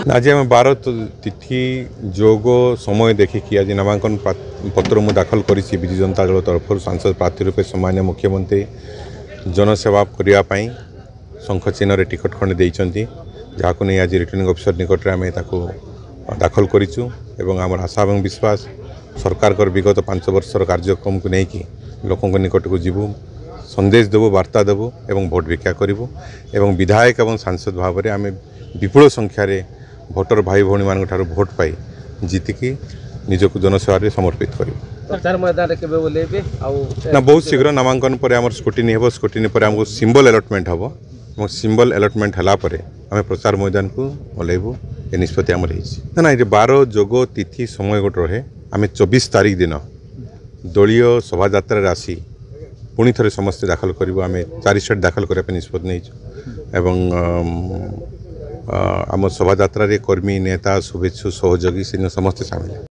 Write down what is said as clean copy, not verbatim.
आज आम 12 तिथि जोग समय देखिकी आज नामांकन पत्र मुझे दाखल करी विजु जनता दल तरफ सांसद प्रार्थी रूपे सम्मान्य मुख्यमंत्री जनसेवा करने शंख चिन्ह टिकट खंडे देती जहाँ नहीं आज रिटर्निंग ऑफिसर निकट में आम दाखल करूँ एवं आम आशा और विश्वास सरकार विगत 5 वर्षर कार्यक्रम को लेकिन लोकों निकट को जीवु संदेश देवु वार्ता देवु एवं भोट भिक्षा करूँ एवं विधायक एवं सांसद भाव में आम विपुल संख्यार भोटर भाई भौणी मान भोट पाई जीतिकी निजक जनसेवा समर्पित कर बहुत शीघ्र नामांकन पर आम स्क्रूटिनी हे स्क्रूटिनी पर आमको सिंबल अलॉटमेंट हम और सिंबल अलॉटमेंट है आम प्रचार मैदान को ओल्लैबू ये निष्पत्ति आम रही ना ये 12 जोग तिथि समय गोटे रहे आम 24 तारीख दिन दलीय शोभा यात्रा आसी पुणी थे समस्ते दाखल करूँ आम 4 सेट दाखल करने निष्पत्ति नहीं आम शोभा यात्रा कर्मी नेता शुभेच्छु सहयोगी समस्ते सामिल।